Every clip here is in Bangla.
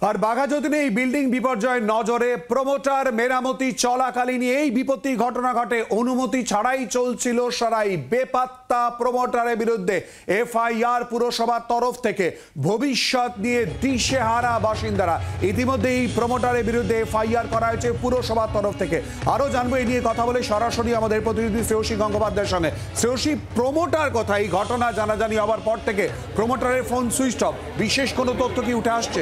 আর বাঘাযতীনে এই বিল্ডিং বিপর্যয়ের নজরে প্রমোটার মেরামতি চলাকালীন এই বিপত্তি ঘটনা ঘটে। অনুমতি ছাড়াই চলছিল সারাই। বেপাত্তা প্রমোটারের বিরুদ্ধে এফআইআর পুরসভার তরফ থেকে। ভবিষ্যৎ নিয়ে দিশেহারা বাসিন্দারা। ইতিমধ্যে এই প্রমোটারের বিরুদ্ধে এফআইআর করা হয়েছে পুরসভার তরফ থেকে। আরো জানবো এই নিয়ে কথা বলে সরাসরি আমাদের প্রতিনিধি শ্রেয়সী গঙ্গোপাধ্যায়ের সঙ্গে। শ্রেয়সী, প্রমোটার কথা এই ঘটনা জানাজানি হওয়ার পর থেকে প্রমোটারের ফোন সুইচ অফ, বিশেষ কোনো তথ্য কি উঠে আসছে?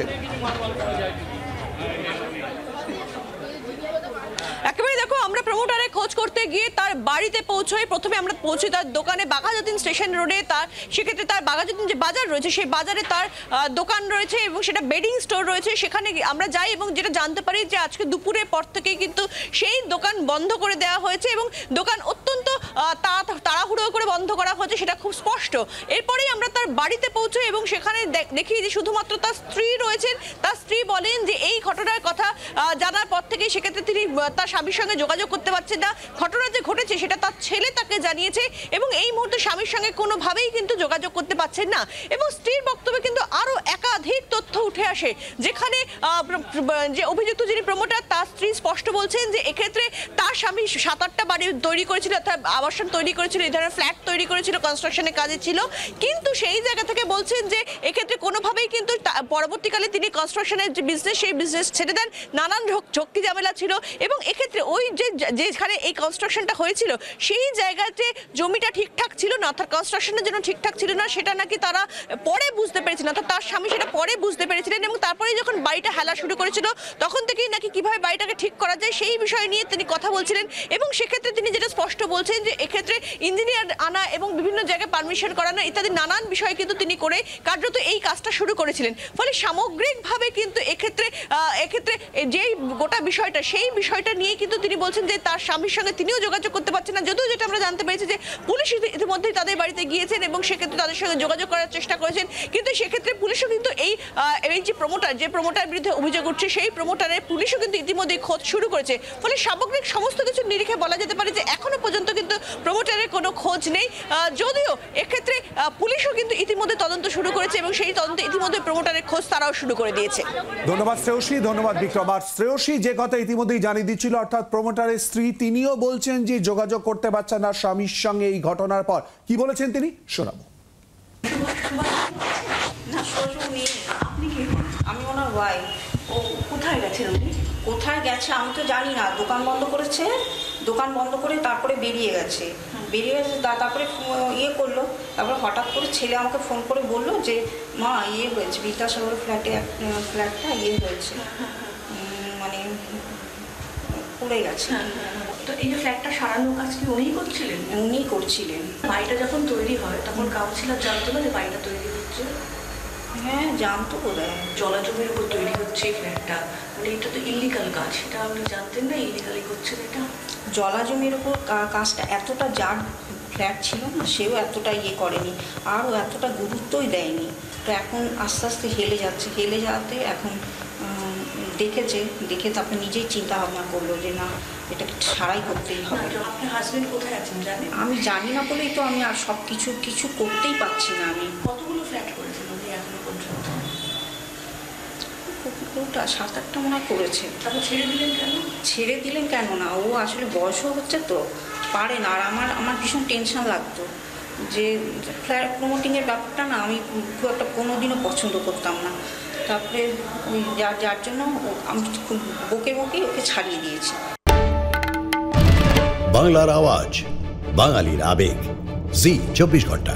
একেবারে দেখো, আমরা প্রমোটারের খোঁজ করতে গিয়ে তার বাড়িতে পৌঁছই। প্রথমে আমরা পৌঁছি তার দোকানে, বাঘাযতীন স্টেশন রোডে। তার সেক্ষেত্রে তার বাঘাযতীন যে বাজার রয়েছে সেই বাজারে তার দোকান রয়েছে এবং সেটা বেডিং স্টোর রয়েছে। সেখানে আমরা যাই এবং যেটা জানতে পারি যে আজকে দুপুরের পর থেকেই কিন্তু সেই দোকান বন্ধ করে দেওয়া হয়েছে এবং দোকান অত্যন্ত তাড়াহুড়ো করে বন্ধ করা হয়েছে, সেটা খুব স্পষ্ট। এরপরেই আমরা তার বাড়িতে পৌঁছই এবং সেখানে দেখি যে শুধুমাত্র তার স্ত্রী রয়েছেন। তার স্ত্রী বলেন যে এই ঘটনার কথা জানার পর থেকেই সেক্ষেত্রে তিনি তার স্বামীর সঙ্গে যোগাযোগ করতে পারছেন না। ঘটনা যে ঘটেছে সেটা তার ছেলে তাকে জানিয়েছে এবং এই মুহূর্তে স্বামীর সঙ্গে কোনোভাবেই কিন্তু যোগাযোগ করতে পারছেন না। এবং স্ত্রীর বক্তব্যে কিন্তু আরো একাধিক তথ্য উঠে আসে, যেখানে যে অভিযুক্ত যিনি প্রমোটার তার স্ত্রী স্পষ্ট বলছেন যে এক্ষেত্রে তার স্বামী 7-8টা বাড়ি তৈরি করেছিল, অর্থাৎ আবাসন তৈরি করেছিল, এই ধরনের ফ্ল্যাট তৈরি করেছিল, কনস্ট্রাকশনের কাজে ছিল। কিন্তু সেই জায়গা থেকে বলছেন যে এক্ষেত্রে কোনোভাবেই কিন্তু পরবর্তীকালে তিনি কনস্ট্রাকশনের যে বিজনেস সেই বিজনেস ছেড়ে দেন। নানান ঝক্কি ঝামেলা ছিল এবং এক্ষেত্রে ওই যেখানে এই কনস্ট্রাকশনটা হয়েছিল সেই জায়গাতে জমিটা ঠিকঠাক ছিল না, অর্থাৎ কনস্ট্রাকশনের জন্য ঠিকঠাক ছিল না, সেটা নাকি তারা পরে বুঝতে পেরেছিলেন, অর্থাৎ তার স্বামী সেটা পরে বুঝতে পেরেছিলেন। এবং তারপরে যখন বাড়িটা হেলা শুরু করেছিল তখন থেকেই নাকি কিভাবে বাড়িটাকে ঠিক করা যায় সেই বিষয় নিয়ে তিনি কথা বলছিলেন। এবং সেক্ষেত্রে তিনি যেটা স্পষ্ট বলছেন যে এক্ষেত্রে ইঞ্জিনিয়ার আনা এবং বিভিন্ন জায়গায় পারমিশন করানো ইত্যাদি নানান বিষয় কিন্তু তিনি করে কার্যত এই কাজটা শুরু করেছিলেন। ফলে সামগ্রিকভাবে কিন্তু এক্ষেত্রে যেই গোটা বিষয়টা সেই বিষয়টা নিয়ে কিন্তু তিনি বলছেন যে তার স্বামীর সঙ্গে তিনিও যোগাযোগ করতে পারছেন না। যদিও যেটা আমরা জানতে পেরেছি যে পুলিশ ইতিমধ্যেই তাদের বাড়িতে গিয়েছেন এবং সেক্ষেত্রে তাদের সঙ্গে যোগাযোগ করার চেষ্টা করেছেন, কিন্তু সেক্ষেত্রে পুলিশও কিন্তু এই যে প্রমোটার বিরুদ্ধে অভিযোগ উঠছে সেই প্রমোটারের পুলিশও কিন্তু ইতিমধ্যেই খোঁজ শুরু করেছে। ফলে সামগ্রিক সমস্ত কিছু নিরিখে বলা যেতে পারে যে এখনো পর্যন্ত কিন্তু প্রমোটারের কোনো খোঁজ নেই। যদিও এক্ষেত্রে পুলিশও কিন্তু ইতিমধ্যে তদন্ত শুরু করেছে এবং সেই তদন্তে ইতিমধ্যে প্রমোটারের খোঁজ তারাও শুরু করে দিয়েছে। ধন্যবাদ শ্রেয়সী, ধন্যবাদ বিক্রম। আর শ্রেয়সী যে কথা ইতিমধ্যেই জানিয়ে দিচ্ছিল, অর্থাৎ প্রমোটারের স্ত্রী তিনিও বলছেন যে যোগাযোগ করতে পারছেন না স্বামীর সঙ্গে এই ঘটনার পর। কি বলেছেন তিনি শোনাবো। আমি ওনার ওয়াইফ। ও কোথায় গেছেন উনি? কোথায় গেছে আমি তো জানি না। দোকান বন্ধ করেছে, দোকান বন্ধ করে তারপরে বেরিয়ে গেছে। তারপরে ইয়ে করলো। তারপরে হঠাৎ করে ছেলে আমাকে ফোন করে বললো যে মা ইয়ে হয়েছে, বিদ্যাসাগর ফ্ল্যাটটা ইয়ে হয়েছে, মানে পড়ে গেছে। তো এই যে ফ্ল্যাটটা সারানোর কাজ কি উনিই করছিলেন? উনিই করছিলেন। বাড়িটা যখন তৈরি হয় তখন কাউন্সিলর জানতো না যে বাড়িটা তৈরি হচ্ছে? হ্যাঁ জানতো বোধহয়। জলাজমির উপর তৈরি হচ্ছে এই ফ্ল্যাটটা, মানে এটা তো ইলিগাল কাজ, সেটা আপনি জানতেন না ইলিগালি করছেন এটা? জলাজমির উপর কাজটা এতটা, যার ফ্ল্যাট ছিল না সেও এতটা ইয়ে করেনি আর ও এতটা গুরুত্বই দেয়নি। তো এখন আস্তে আস্তে হেলে যাতে এখন দেখে তারপরে নিজেই চিন্তা ভাবনা করলো যে না এটাকে সারাই করতেই হবে। আপনার হাজবেন্ড কোথায় আছেন জানেন? আমি জানি না বলেই তো আমি আর সব কিছু করতেই পারছি না। আমি কতগুলো ফ্ল্যাট করেছেন উনি এখনো পর্যন্ত? ওটা 7-8টা মনে হয় করেছে। তারপর ছেড়ে দিলেন কেন? না, ও আসলে বয়সও হচ্ছে তো পারে না। আর আমার ভীষণ টেনশন লাগতো যে ফ্ল্যাট প্রমোটিংয়ের ব্যাপারটা না আমি খুব একটা কোনোদিনও পছন্দ করতাম না। তারপরে ওই যার জন্য আমি খুব বকে ওকে ছাড়িয়ে দিয়েছি। বাংলার আওয়াজ, বাঙালির আবেগ, জি 24 ঘন্টা।